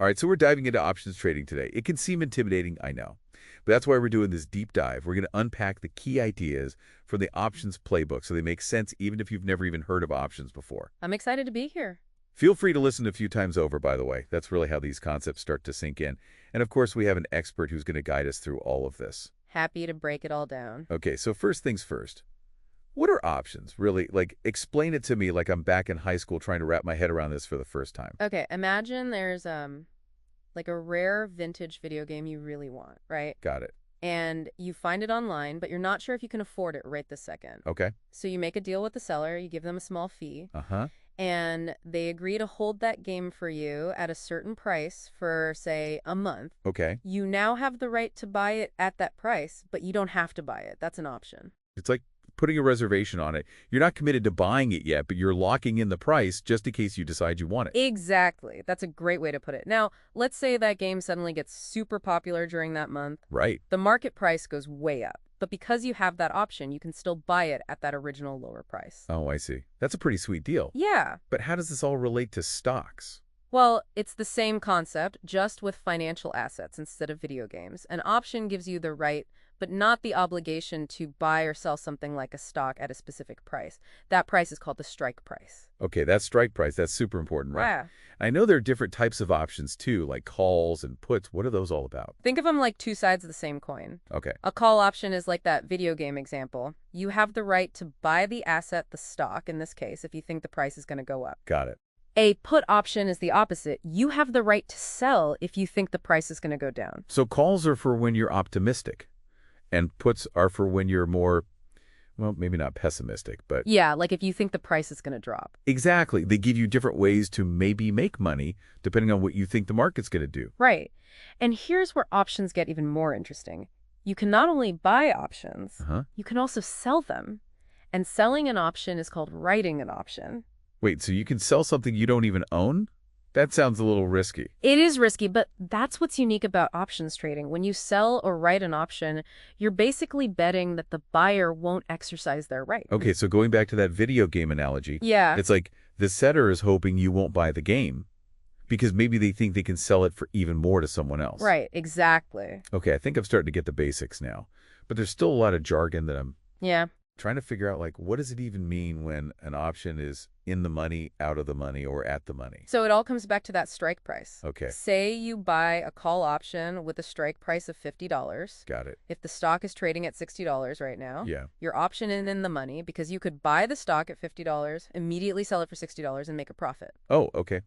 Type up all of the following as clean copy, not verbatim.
All right, so we're diving into options trading today. It can seem intimidating, I know. But that's why we're doing this deep dive. We're going to unpack the key ideas from the Options Playbook so they make sense even if you've never even heard of options before. I'm excited to be here. Feel free to listen a few times over, by the way. That's really how these concepts start to sink in. And of course, we have an expert who's going to guide us through all of this. Happy to break it all down. Okay, so first things first. What are options, really? Like, explain it to me like I'm back in high school trying to wrap my head around this for the first time. Okay, imagine there's like a rare vintage video game you really want, right? Got it. And you find it online, but you're not sure if you can afford it right this second. Okay. So you make a deal with the seller, you give them a small fee, Uh-huh. and they agree to hold that game for you at a certain price for, say, a month. Okay. You now have the right to buy it at that price, but you don't have to buy it. That's an option. It's like putting a reservation on it. You're not committed to buying it yet, but you're locking in the price just in case you decide you want it. Exactly. That's a great way to put it. Now, let's say that game suddenly gets super popular during that month. Right. The market price goes way up. But because you have that option, you can still buy it at that original lower price. Oh, I see. That's a pretty sweet deal. Yeah. But how does this all relate to stocks? Well, it's the same concept, just with financial assets instead of video games. An option gives you the right, but not the obligation to buy or sell something like a stock at a specific price. That price is called the strike price. Okay, that strike price, that's super important, right? Yeah. I know there are different types of options too, like calls and puts. What are those all about? Think of them like two sides of the same coin. Okay. A call option is like that video game example. You have the right to buy the asset, the stock in this case, if you think the price is going to go up. Got it. A put option is the opposite. You have the right to sell if you think the price is going to go down. So calls are for when you're optimistic, and puts are for when you're more, well, maybe not pessimistic, but... Yeah, like if you think the price is going to drop. Exactly. They give you different ways to maybe make money, depending on what you think the market's going to do. Right. And here's where options get even more interesting. You can not only buy options, you can also sell them. And selling an option is called writing an option. Wait, so you can sell something you don't even own? That sounds a little risky. It is risky, but that's what's unique about options trading. When you sell or write an option, you're basically betting that the buyer won't exercise their right. Okay, so going back to that video game analogy, Yeah. it's like the setter is hoping you won't buy the game because maybe they think they can sell it for even more to someone else. Right, exactly. Okay, I think I'm starting to get the basics now, but there's still a lot of jargon that I'm Yeah. trying to figure out, like, what does it even mean when an option is in the money, out of the money, or at the money? So it all comes back to that strike price. Okay. Say you buy a call option with a strike price of $50. Got it. If the stock is trading at $60 right now, Yeah. your option is in the money because you could buy the stock at $50, immediately sell it for $60 and make a profit. Oh, okay.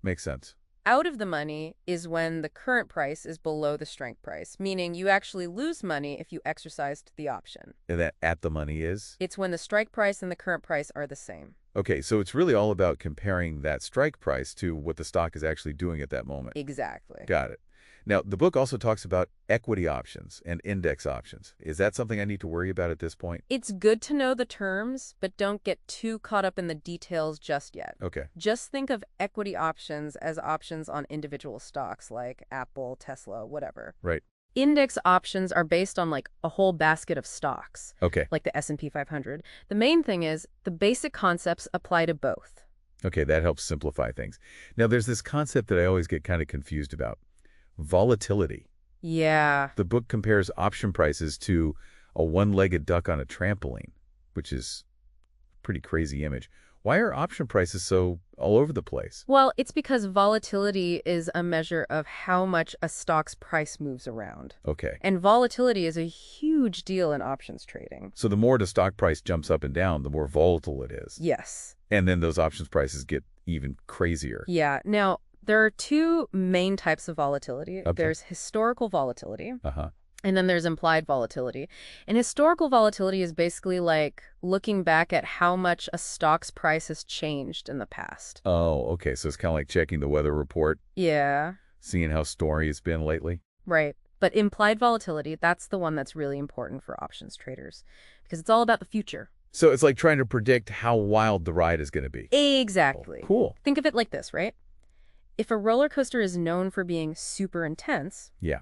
Makes sense. Out of the money is when the current price is below the strike price, meaning you actually lose money if you exercised the option. And that at the money is? It's when the strike price and the current price are the same. Okay, so it's really all about comparing that strike price to what the stock is actually doing at that moment. Exactly. Got it. Now, the book also talks about equity options and index options. Is that something I need to worry about at this point? It's good to know the terms, but don't get too caught up in the details just yet. Okay. Just think of equity options as options on individual stocks like Apple, Tesla, whatever. Right. Index options are based on like a whole basket of stocks, Okay. like the S&P 500. The main thing is the basic concepts apply to both. Okay, that helps simplify things. Now, there's this concept that I always get kind of confused about. Volatility. Yeah. The book compares option prices to a one-legged duck on a trampoline, which is a pretty crazy image. Why are option prices so all over the place? Well, it's because volatility is a measure of how much a stock's price moves around. Okay. And volatility is a huge deal in options trading. So the more the stock price jumps up and down, the more volatile it is. Yes. And then those options prices get even crazier. Yeah. Now, there are two main types of volatility. Okay. There's historical volatility, Uh-huh. and then there's implied volatility. And historical volatility is basically like looking back at how much a stock's price has changed in the past. Oh, okay. So it's kind of like checking the weather report, Yeah, seeing how stormy it's been lately. right. But implied volatility, that's the one that's really important for options traders because it's all about the future. So it's like trying to predict how wild the ride is going to be. Exactly. Oh, cool. Think of it like this, right? If a roller coaster is known for being super intense, Yeah,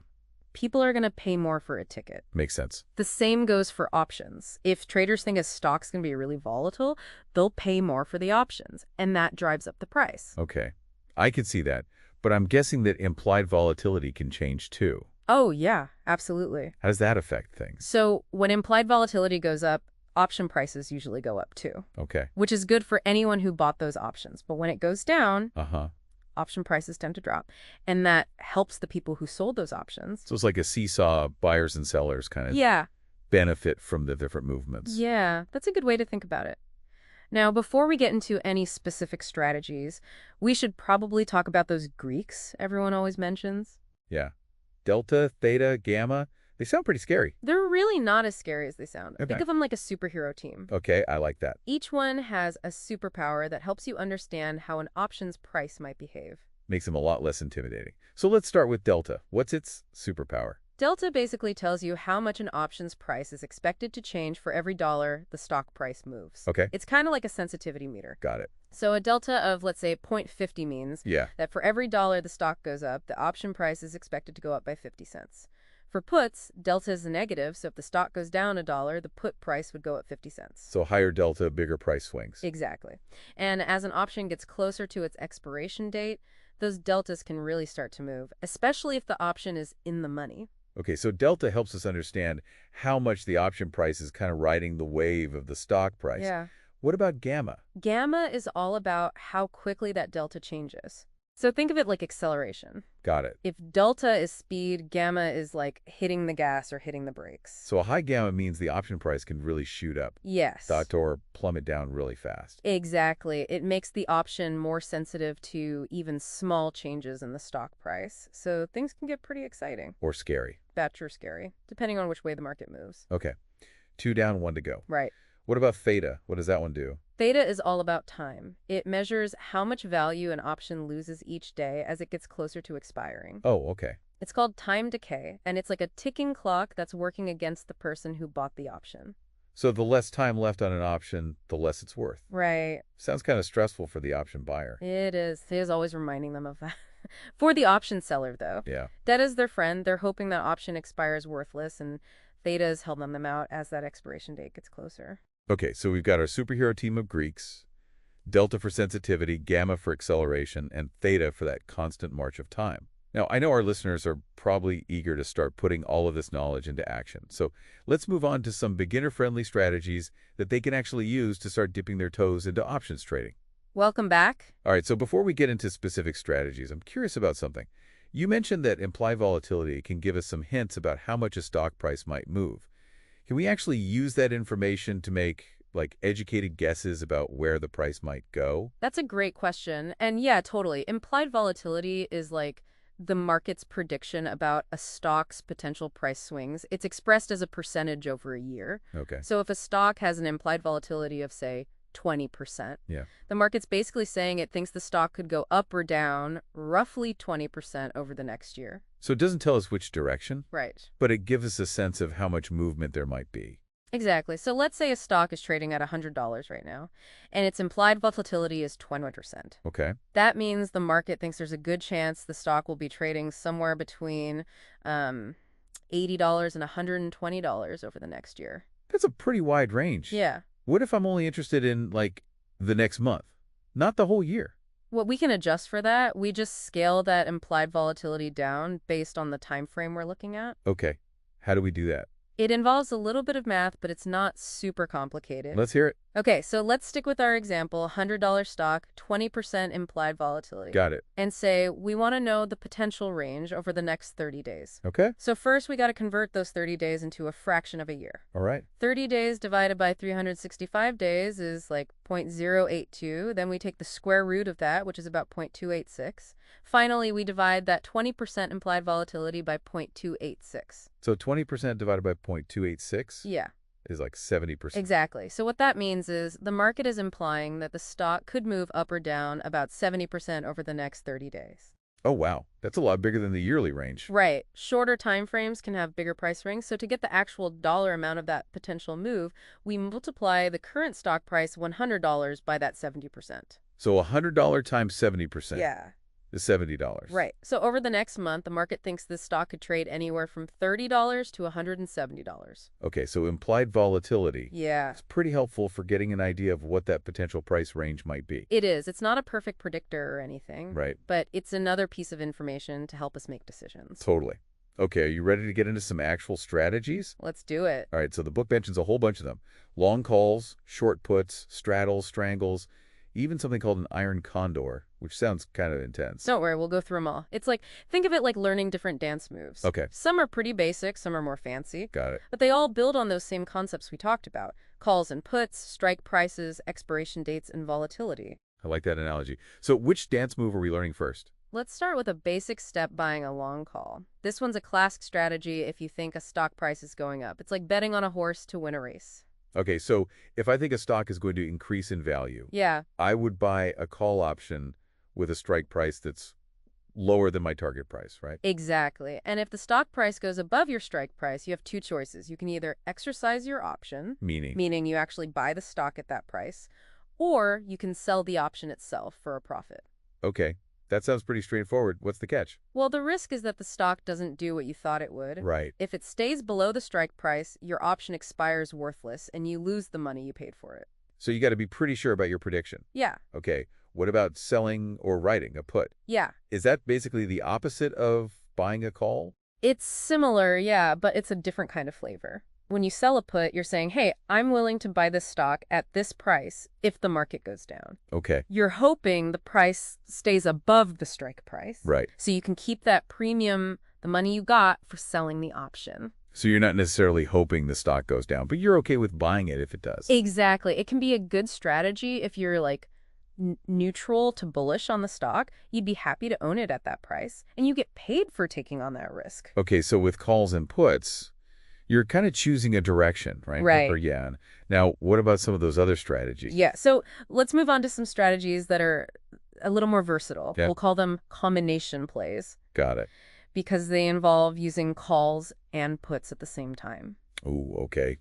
people are going to pay more for a ticket. makes sense. The same goes for options. If traders think a stock's going to be really volatile, they'll pay more for the options, and that drives up the price. Okay. I could see that. But I'm guessing that implied volatility can change too. Oh, yeah, absolutely. How does that affect things? So when implied volatility goes up, option prices usually go up too, Okay. which is good for anyone who bought those options. But when it goes down, Uh-huh. option prices tend to drop. And that helps the people who sold those options. So it's like a seesaw, buyers and sellers kind of Yeah, benefit from the different movements. yeah, that's a good way to think about it. Now, before we get into any specific strategies, we should probably talk about those Greeks everyone always mentions. Yeah. Delta, theta, gamma, they sound pretty scary. They're really not as scary as they sound. Okay. Think of them like a superhero team. Okay, I like that. Each one has a superpower that helps you understand how an option's price might behave. Makes them a lot less intimidating. So let's start with Delta. What's its superpower? Delta basically tells you how much an option's price is expected to change for every dollar the stock price moves. Okay. It's kind of like a sensitivity meter. Got it. So a delta of, let's say, 0.50 means Yeah. that for every dollar the stock goes up, the option price is expected to go up by 50 cents. For puts, delta is a negative, so if the stock goes down a dollar, the put price would go up 50 cents. So higher delta, bigger price swings. Exactly. And as an option gets closer to its expiration date, those deltas can really start to move, especially if the option is in the money. Okay, so delta helps us understand how much the option price is kind of riding the wave of the stock price. Yeah. What about gamma? Gamma is all about how quickly that delta changes. So think of it like acceleration. Got it. If delta is speed, gamma is like hitting the gas or hitting the brakes. So a high gamma means the option price can really shoot up. Yes. Or plummet down really fast. Exactly. It makes the option more sensitive to even small changes in the stock price. So things can get pretty exciting. Or scary. Batch or scary, depending on which way the market moves. Okay. 2 down, 1 to go. Right. What about theta? What does that one do? Theta is all about time. It measures how much value an option loses each day as it gets closer to expiring. Oh, okay. It's called time decay, and it's like a ticking clock that's working against the person who bought the option. So the less time left on an option, the less it's worth. Right. Sounds kind of stressful for the option buyer. It is. It is always reminding them of that. For the option seller, though, Yeah. debt is their friend. They're hoping that option expires worthless, and theta is helping them out as that expiration date gets closer. Okay, so we've got our superhero team of Greeks, delta for sensitivity, gamma for acceleration, and theta for that constant march of time. Now, I know our listeners are probably eager to start putting all of this knowledge into action. So let's move on to some beginner-friendly strategies that they can actually use to start dipping their toes into options trading. Welcome back. All right, so before we get into specific strategies, I'm curious about something. You mentioned that implied volatility can give us some hints about how much a stock price might move. Can we actually use that information to make, like, educated guesses about where the price might go? That's a great question. And yeah, totally. Implied volatility is like the market's prediction about a stock's potential price swings. It's expressed as a percentage over a year. Okay. So if a stock has an implied volatility of, say, 20%, Yeah. the market's basically saying it thinks the stock could go up or down roughly 20% over the next year. So it doesn't tell us which direction, Right. but it gives us a sense of how much movement there might be. Exactly. So let's say a stock is trading at $100 right now, and its implied volatility is 20%. Okay. That means the market thinks there's a good chance the stock will be trading somewhere between $80 and $120 over the next year. That's a pretty wide range. Yeah. What if I'm only interested in, like, the next month, not the whole year? What we can adjust for that, we just scale that implied volatility down based on the time frame we're looking at. Okay. How do we do that? It involves a little bit of math, but it's not super complicated. Let's hear it. Okay, so let's stick with our example, $100 stock, 20% implied volatility. Got it. And say we want to know the potential range over the next 30 days. Okay. So first we got to convert those 30 days into a fraction of a year. All right. 30 days divided by 365 days is like 0.082. Then we take the square root of that, which is about 0.286. Finally, we divide that 20% implied volatility by 0.286. So 20% divided by 0.286 Yeah. is like 70%. Exactly. So what that means is the market is implying that the stock could move up or down about 70% over the next 30 days. Oh, wow. That's a lot bigger than the yearly range. Right. Shorter time frames can have bigger price swings. So to get the actual dollar amount of that potential move, we multiply the current stock price $100 by that 70%. So $100 times 70%. Yeah. is $70. Right. So over the next month, the market thinks this stock could trade anywhere from $30 to $170. Okay, so implied volatility Yeah, is pretty helpful for getting an idea of what that potential price range might be. it is. It's not a perfect predictor or anything, Right. but it's another piece of information to help us make decisions. Totally. Okay, are you ready to get into some actual strategies? Let's do it. All right, so the book mentions a whole bunch of them. Long calls, short puts, straddles, strangles, even something called an iron condor, which sounds kind of intense. Don't worry, we'll go through them all. It's like, think of it like learning different dance moves. Okay. Some are pretty basic, some are more fancy, Got it. but they all build on those same concepts we talked about. Calls and puts, strike prices, expiration dates, and volatility. I like that analogy. So which dance move are we learning first? Let's start with a basic step, buying a long call. This one's a classic strategy if you think a stock price is going up. It's like betting on a horse to win a race. Okay, so if I think a stock is going to increase in value, Yeah, I would buy a call option with a strike price that's lower than my target price, right? exactly. And if the stock price goes above your strike price, you have two choices. You can either exercise your option, Meaning? meaning you actually buy the stock at that price, or you can sell the option itself for a profit. Okay, that sounds pretty straightforward. What's the catch? Well, the risk is that the stock doesn't do what you thought it would. Right. If it stays below the strike price, your option expires worthless and you lose the money you paid for it. So you got to be pretty sure about your prediction. Yeah, Okay, what about selling or writing a put? yeah. Is that basically the opposite of buying a call? It's similar, yeah, but it's a different kind of flavor. When you sell a put, you're saying, hey, I'm willing to buy this stock at this price if the market goes down. Okay, You're hoping the price stays above the strike price. right. So you can keep that premium, the money you got, for selling the option. So you're not necessarily hoping the stock goes down, but you're okay with buying it if it does. Exactly. It can be a good strategy if you're like neutral to bullish on the stock. You'd be happy to own it at that price, and you get paid for taking on that risk. Okay, so with calls and puts, you're kind of choosing a direction, right? Right. Or yeah. Now, what about some of those other strategies? Yeah, so let's move on to some strategies that are a little more versatile. Yeah. We'll call them combination plays Got it. because they involve using calls and puts at the same time. Ooh, okay.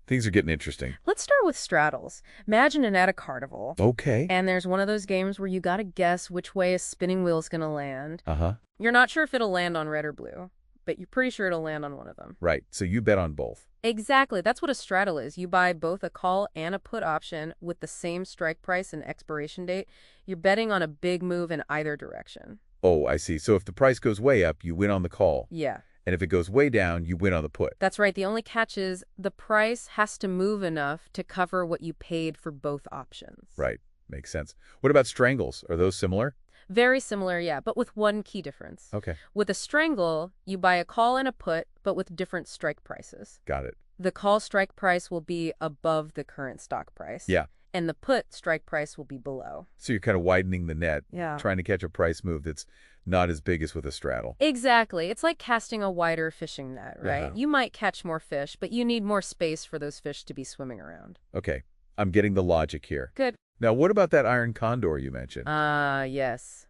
Things are getting interesting. Let's start with straddles. Imagine it at a carnival. Okay. And there's one of those games where you gotta guess which way a spinning wheel's gonna land. Uh-huh. You're not sure if it'll land on red or blue, but you're pretty sure it'll land on one of them. Right. So you bet on both. Exactly. That's what a straddle is. You buy both a call and a put option with the same strike price and expiration date. You're betting on a big move in either direction. Oh, I see. So if the price goes way up, you win on the call. Yeah, And if it goes way down, you win on the put. that's right. The only catch is the price has to move enough to cover what you paid for both options. Right. Makes sense. What about strangles? Are those similar? Very similar, yeah, but with one key difference. Okay. With a strangle, you buy a call and a put, but with different strike prices. Got it. The call strike price will be above the current stock price. Yeah. And the put strike price will be below. So you're kind of widening the net, Yeah. trying to catch a price move that's not as big as with a straddle. Exactly. It's like casting a wider fishing net, right? Yeah. You might catch more fish, but you need more space for those fish to be swimming around. Okay. I'm getting the logic here. Good. Now, what about that iron condor you mentioned? Yes.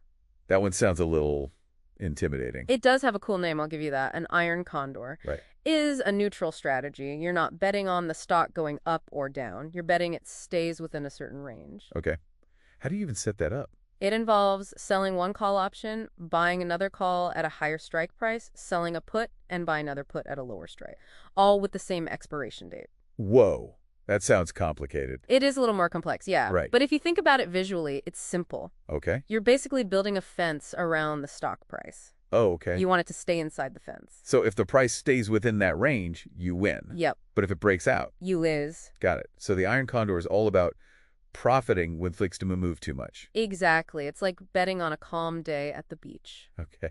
That one sounds a little intimidating. It does have a cool name, I'll give you that. An iron condor. Right. Is a neutral strategy. You're not betting on the stock going up or down. You're betting it stays within a certain range. Okay. How do you even set that up? It involves selling one call option, buying another call at a higher strike price, selling a put, and buying another put at a lower strike, all with the same expiration date. Whoa. That sounds complicated. It is a little more complex, yeah. Right. But if you think about it visually, it's simple. Okay. You're basically building a fence around the stock price. Oh, okay. You want it to stay inside the fence. So if the price stays within that range, you win. Yep. But if it breaks out, You lose. got it. So the iron condor is all about profiting when flicks to move too much. Exactly. It's like betting on a calm day at the beach. Okay.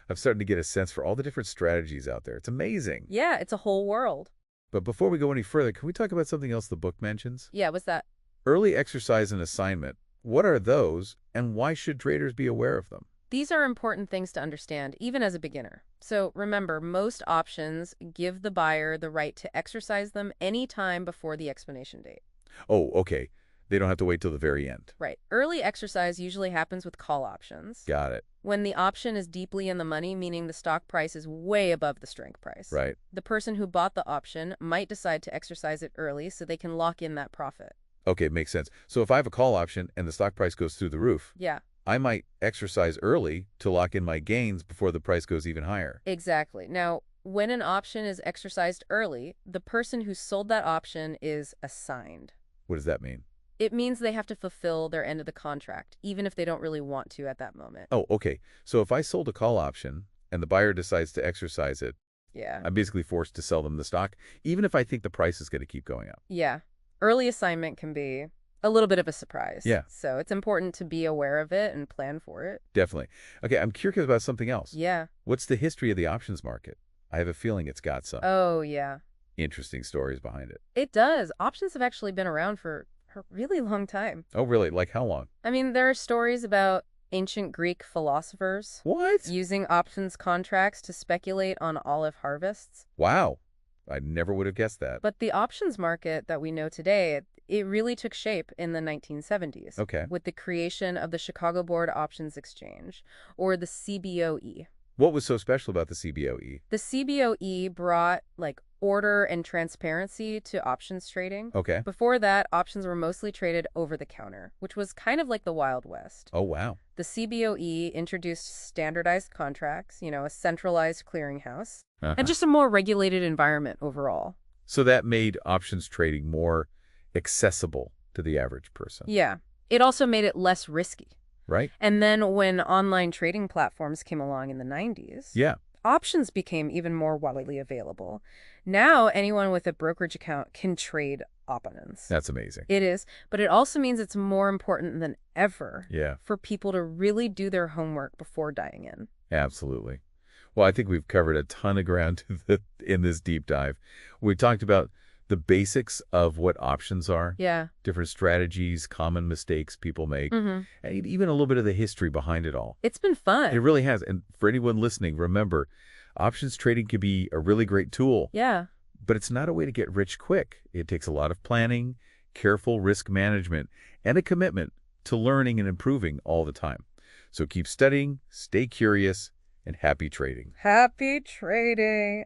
I'm starting to get a sense for all the different strategies out there. It's amazing. Yeah, it's a whole world. But before we go any further, can we talk about something else the book mentions? Yeah, what's that? Early exercise and assignment. What are those, and why should traders be aware of them? These are important things to understand, even as a beginner. So remember, most options give the buyer the right to exercise them any time before the expiration date. Oh, okay. They don't have to wait till the very end. Right. Early exercise usually happens with call options. Got it. When the option is deeply in the money, meaning the stock price is way above the strike price. Right. The person who bought the option might decide to exercise it early so they can lock in that profit. Okay, makes sense. So if I have a call option and the stock price goes through the roof, Yeah. I might exercise early to lock in my gains before the price goes even higher. Exactly. Now, when an option is exercised early, the person who sold that option is assigned. What does that mean? It means they have to fulfill their end of the contract, even if they don't really want to at that moment. Oh, okay. So if I sold a call option and the buyer decides to exercise it, Yeah. I'm basically forced to sell them the stock, even if I think the price is going to keep going up. Yeah. Early assignment can be a little bit of a surprise. Yeah. So it's important to be aware of it and plan for it. Definitely. Okay, I'm curious about something else. Yeah. What's the history of the options market? I have a feeling it's got some Oh, yeah. interesting stories behind it. It does. Options have actually been around for a really long time. Oh, really? Like how long? I mean, there are stories about ancient Greek philosophers What? using options contracts to speculate on olive harvests. Wow. I never would have guessed that. But the options market that we know today, it really took shape in the 1970s Okay. with the creation of the Chicago Board Options Exchange, or the CBOE. What was so special about the CBOE? The CBOE brought order and transparency to options trading. Okay. Before that, options were mostly traded over the counter, which was kind of like the Wild West. Oh, wow. The CBOE introduced standardized contracts, a centralized clearinghouse, and just a more regulated environment overall. So that made options trading more accessible to the average person, Yeah. It also made it less risky. right? And then when online trading platforms came along in the 90s, Yeah. options became even more widely available. Now, anyone with a brokerage account can trade options. That's amazing. It is, but it also means it's more important than ever Yeah, for people to really do their homework before diving in. absolutely. Well, I think we've covered a ton of ground in this deep dive. We talked about the basics of what options are, Yeah. different strategies, common mistakes people make, Mm-hmm. and even a little bit of the history behind it all. It's been fun. It really has. And for anyone listening, remember, options trading can be a really great tool, Yeah. but it's not a way to get rich quick. It takes a lot of planning, careful risk management, and a commitment to learning and improving all the time. So keep studying, stay curious, and happy trading. Happy trading.